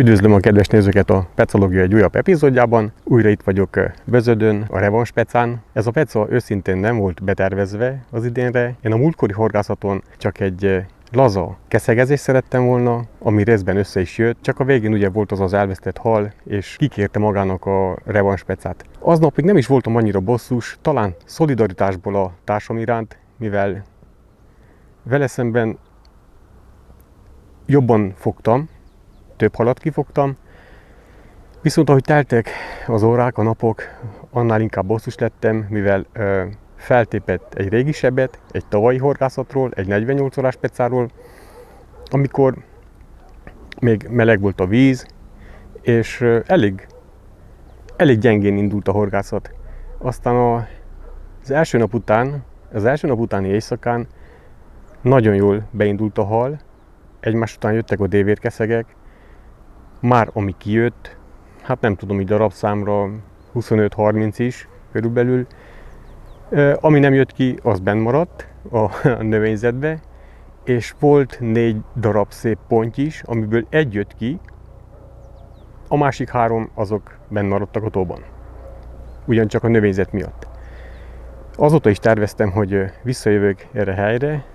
Üdvözlöm a kedves nézőket a Pecalogja egy újabb epizódjában. Újra itt vagyok Bözödön, a Revans Pecán. Ez a peca őszintén nem volt betervezve az idénre. Én a múltkori horgászaton csak egy laza keszegezést szerettem volna, ami részben össze is jött, csak a végén ugye volt az elvesztett hal, és kikérte magának a Revans Pecát. Aznapig nem is voltam annyira bosszus, talán szolidaritásból a társam iránt, mivel vele szemben jobban fogtam, több halat kifogtam, viszont ahogy teltek az órák, a napok, annál inkább bosszus lettem, mivel feltépett egy régi sebet, egy tavalyi horgászatról, egy 48 órás pecáról, amikor még meleg volt a víz, és elég gyengén indult a horgászat. Aztán az első nap utáni éjszakán nagyon jól beindult a hal, egymás után jöttek a dévérkeszegek, már ami kijött, hát nem tudom, így darabszámra 25-30 is körülbelül. Ami nem jött ki, az benn maradt a növényzetbe, és volt 4 darab szép ponty is, amiből egy jött ki, a másik 3 azok benn maradtak a tóban. Ugyancsak a növényzet miatt. Azóta is terveztem, hogy visszajövök erre a helyre,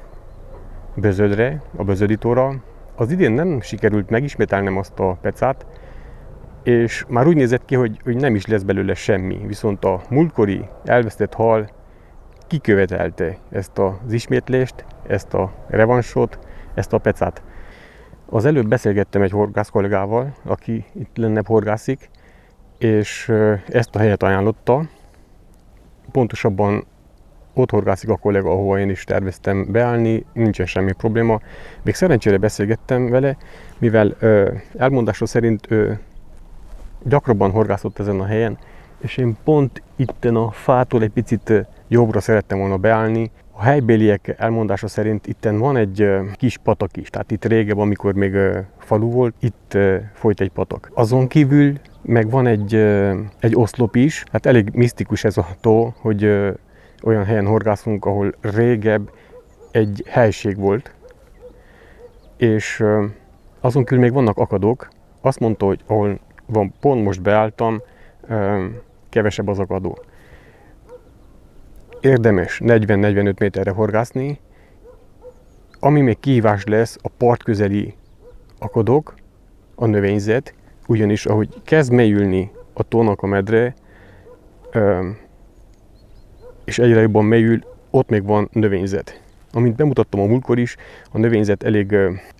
Bözödre, a Bözöditóra. Az idén nem sikerült megismételnem azt a pecát, és már úgy nézett ki, hogy nem is lesz belőle semmi. Viszont a múltkori elvesztett hal kikövetelte ezt az ismétlést, ezt a revansot, ezt a pecát. Az előbb beszélgettem egy horgász kollégával, aki itt lennebb horgászik, és ezt a helyet ajánlotta. Pontosabban ott horgászik a kollega, ahova én is terveztem beállni, nincsen semmi probléma. Még szerencsére beszélgettem vele, mivel elmondása szerint gyakrabban horgászott ezen a helyen, és én pont itten a fától egy picit jobbra szerettem volna beállni. A helybéliek elmondása szerint itten van egy kis patak is, tehát itt régebb, amikor még falu volt, itt folyt egy patak. Azon kívül meg van egy oszlop is, hát elég misztikus ez a tó, hogy olyan helyen horgászunk, ahol régebb egy helység volt, és azon kívül még vannak akadók. Azt mondta, hogy ahol pont most beálltam, kevesebb az akadó. Érdemes 40-45 méterre horgászni. Ami még kihívás lesz, a part közeli akadók, a növényzet, ugyanis ahogy kezd mélyülni a tónak a medre, és egyre jobban mélyül, ott még van növényzet. Amint bemutattam a múltkor is, a növényzet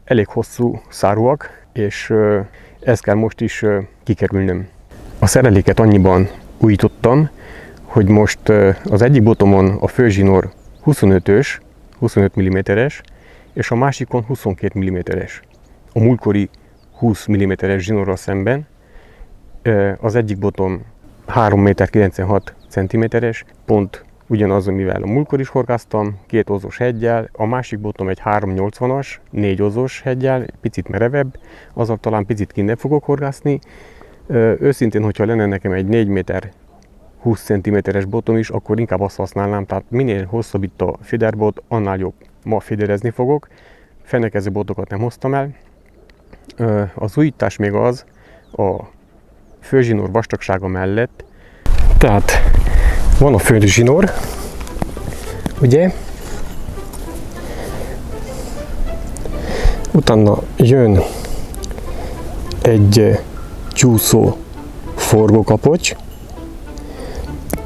elég hosszú szárúak, és ezt kell most is kikerülnöm. A szereléket annyiban újítottam, hogy most az egyik botomon a főzsinór 25 mm-es, és a másikon 22 mm-es. A múltkori 20 mm-es zsinórral szemben az egyik botom 3,96 cm-es, pont ugyanaz, mivel a múltkor is horgáztam, 2 ozos heggyel, a másik botom egy 3,80-as, 4 ozos heggyel, picit merevebb, azzal talán picit kinnebb fogok horgászni. Őszintén, hogyha lenne nekem egy 4 méter 20 cm-es botom is, akkor inkább azt használnám, tehát minél hosszabb itt a fiderbot, annál jobb. Ma fiderezni fogok, fenekező botokat nem hoztam el. Az újítás még az, a főzsinór vastagsága mellett, tehát van a főzsinór, ugye, utána jön egy csúszó forgókapocs,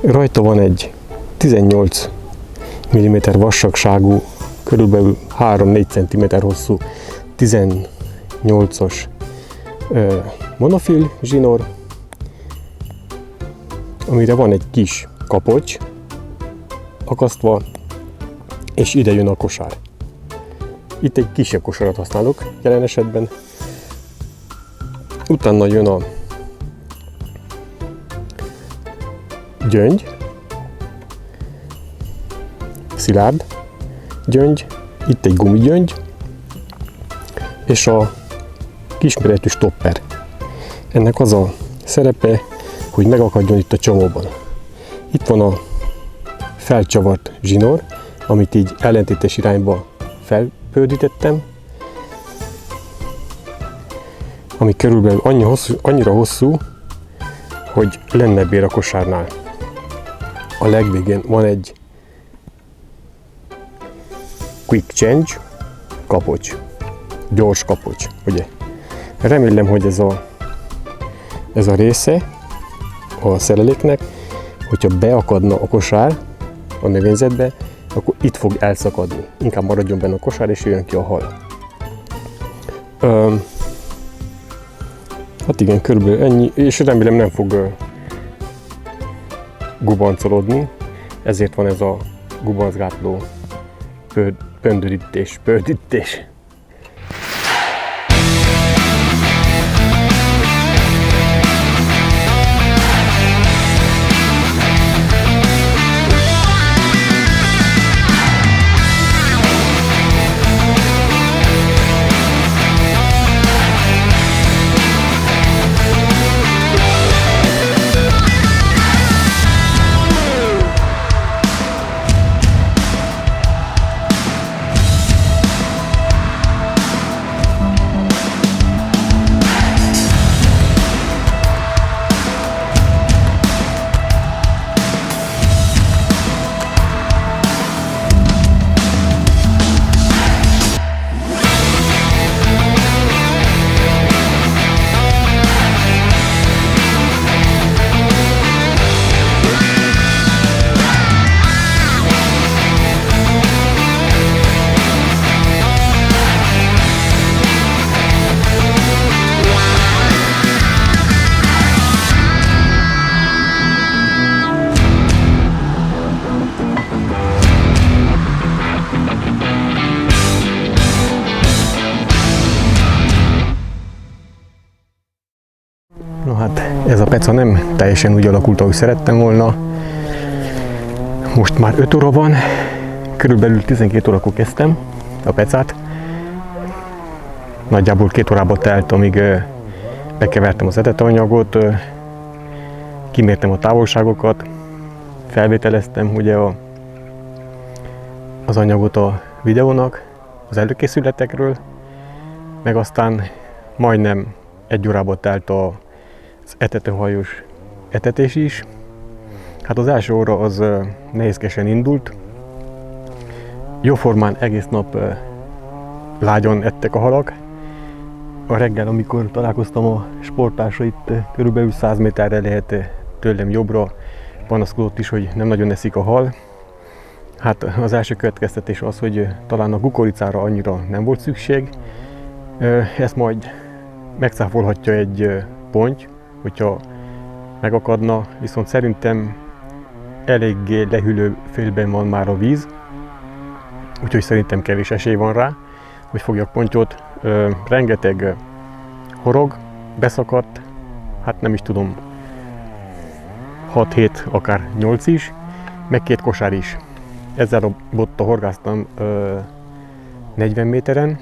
rajta van egy 18 mm vassagságú, körülbelül 3-4 cm hosszú 18-as monofil zsinór, amire van egy kis kapocs akasztva, és ide jön a kosár. Itt egy kisebb kosarat használok jelen esetben. Utána jön a gyöngy, szilárd gyöngy, itt egy gumigyöngy, és a kisméretű stopper. Ennek az a szerepe, hogy megakadjon itt a csomóban. Itt van a felcsavart zsinór, amit így ellentétes irányba felpördítettem. ami körülbelül annyira hosszú, hogy lenne bér a kosárnál. A legvégén van egy quick change kapocs, gyors kapocs, ugye? Remélem, hogy ez a része a szereléknek, hogyha beakadna a kosár a növényzetbe, akkor itt fog elszakadni. Inkább maradjon benne a kosár, és jöjjön ki a hal. Hát igen, körülbelül ennyi, és remélem nem fog gubancolódni, ezért van ez a gubancgátló pördítés. No hát ez a peca nem teljesen úgy alakult, ahogy szerettem volna. Most már 5 óra van, körülbelül 12 órakor kezdtem a pecát. Nagyjából 2 órába telt, amíg bekevertem az etetőanyagot, kimértem a távolságokat, felvételeztem ugye az anyagot a videónak, az előkészületekről, meg aztán majdnem 1 órába telt az etetőhajós etetés is. Hát az első óra az nehézkesen indult. Jóformán egész nap lágyon ettek a halak. A reggel, amikor találkoztam a sporttársra, itt körülbelül 100 méterre lehet tőlem jobbra, panaszkodott is, hogy nem nagyon eszik a hal. Hát az első következtetés az, hogy talán a kukoricára annyira nem volt szükség. Ezt majd megszáfolhatja egy ponty, hogyha megakadna, viszont szerintem eléggé lehűlő félben van már a víz, úgyhogy szerintem kevés esély van rá, hogy fogjak pontyot. Rengeteg horog beszakadt, hát nem is tudom, 6-7, akár 8 is, meg 2 kosár is. Ezzel a bottal horgáztam 40 méteren,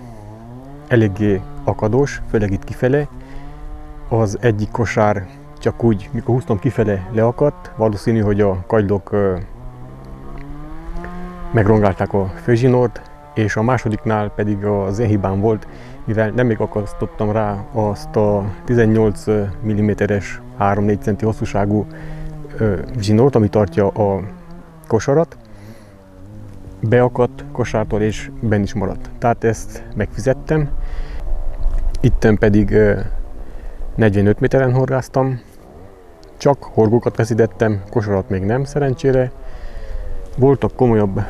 eléggé akadós, főleg itt kifele. Az egyik kosár csak úgy, mikor húztam kifele, leakadt. Valószínű, hogy a kagylók megrongálták a főzsinort, és a másodiknál pedig az én hibám volt, mivel nem még akasztottam rá azt a 18 mm-es 3-4 cm hosszúságú zsinort, ami tartja a kosarat. Beakadt kosártól és benn is maradt. Tehát ezt megfizettem. Itten pedig 45 méteren horgáztam. Csak horgókat veszítettem, kosarat még nem, szerencsére. Voltak komolyabb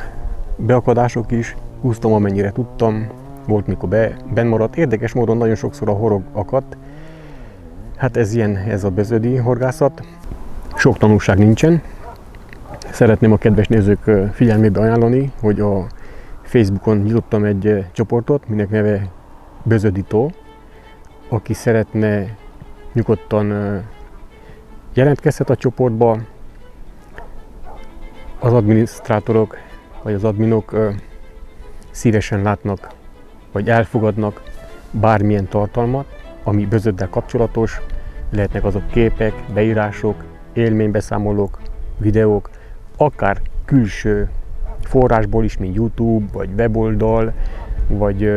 beakadások is, húztam amennyire tudtam, volt mikor benn maradt. Érdekes módon nagyon sokszor a horog akadt. Hát ez ilyen, ez a bezödi horgászat. Sok tanulság nincsen. Szeretném a kedves nézők figyelmébe ajánlani, hogy a Facebookon nyitottam egy csoportot, minek neve Bözödító. Aki szeretne, nyugodtan jelentkezhet a csoportba. Az adminisztrátorok vagy az adminok szívesen látnak vagy elfogadnak bármilyen tartalmat, ami bözöddel kapcsolatos. Lehetnek azok képek, beírások, élménybeszámolók, videók, akár külső forrásból is, mint YouTube, vagy weboldal, vagy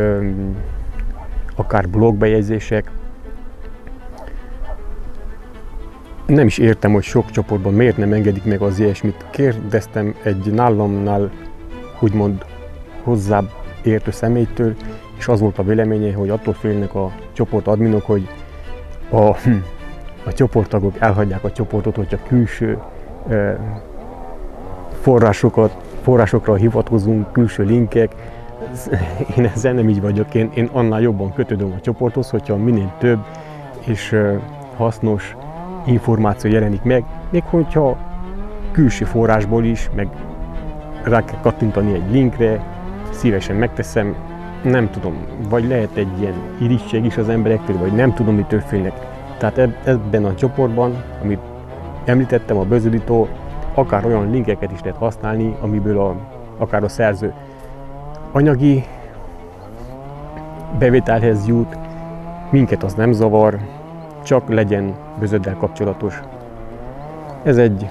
akár blogbejegyzések. nem is értem, hogy sok csoportban miért nem engedik meg az ilyesmit. Kérdeztem egy nálamnál úgymond hozzább értő személytől, és az volt a véleménye, hogy attól félnek a csoport adminok, hogy a csoporttagok elhagyják a csoportot, hogyha külső forrásokra hivatkozunk, külső linkek. Én ezzel nem így vagyok, én annál jobban kötődöm a csoporthoz, hogyha minél több és hasznos információ jelenik meg, még hogyha külső forrásból is, meg rá kell kattintani egy linkre, szívesen megteszem, nem tudom, vagy lehet egy ilyen irigység is az emberektől, vagy nem tudom, mitől félnek. Tehát ebben a csoportban, amit említettem, a böződító, akár olyan linkeket is lehet használni, amiből akár a szerző anyagi bevételhez jut, minket az nem zavar, csak legyen bözöddel kapcsolatos. Ez egy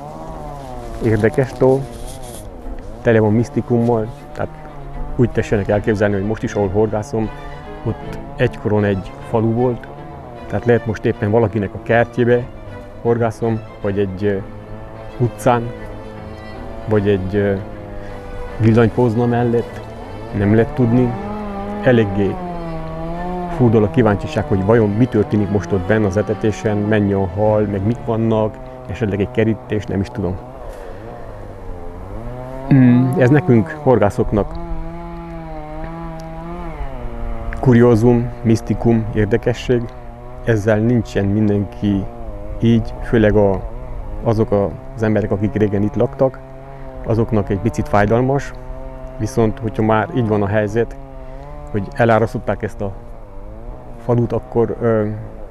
érdekes tó, tele van misztikummal, tehát úgy tessenek elképzelni, hogy most is, ahol horgászom, ott egykoron egy falu volt, tehát lehet most éppen valakinek a kertjébe horgászom, vagy egy utcán, vagy egy villanypózna mellett, nem lehet tudni. Eléggé furdal a kíváncsiság, hogy vajon mi történik most ott benn az etetésen, mennyi a hal, meg mik vannak, esetleg egy kerítés, nem is tudom. Ez nekünk, horgászoknak kuriózum, misztikum, érdekesség. Ezzel nincsen mindenki így, főleg azok az emberek, akik régen itt laktak, azoknak egy picit fájdalmas, viszont hogyha már így van a helyzet, hogy elárasztották ezt a falut, akkor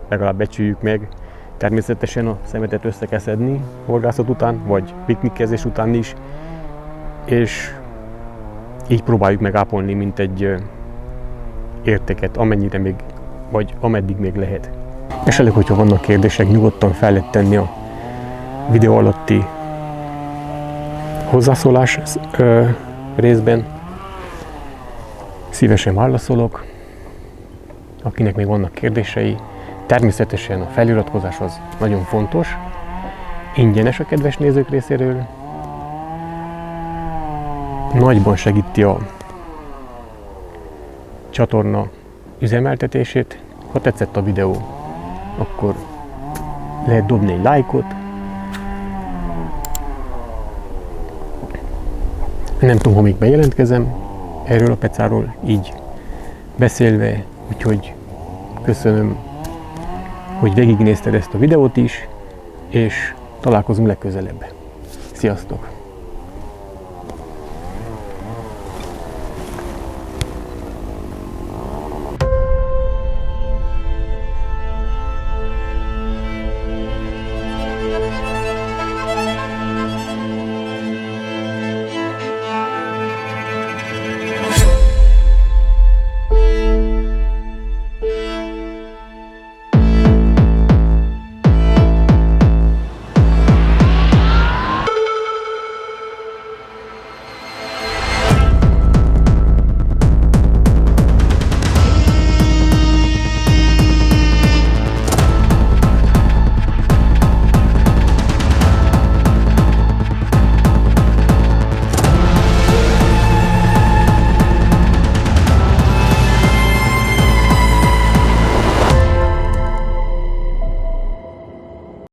legalább becsüljük meg. Természetesen a szemetet össze kell szedni horgászat után, vagy piknikkezés után is, és így próbáljuk meg ápolni, mint egy értéket, amennyire még, vagy ameddig még lehet. Esetleg, hogyha vannak kérdések, nyugodtan fel lehet tenni a videó alatti hozzászólás részben. Szívesen válaszolok, akinek még vannak kérdései. Természetesen a feliratkozás az nagyon fontos, ingyenes a kedves nézők részéről. Nagyban segíti a csatorna üzemeltetését. Ha tetszett a videó, akkor lehet dobni egy lájkot. Nem tudom, ha még bejelentkezem erről a pecáról így beszélve, úgyhogy köszönöm, hogy végignézted ezt a videót is, és találkozunk legközelebb. Sziasztok!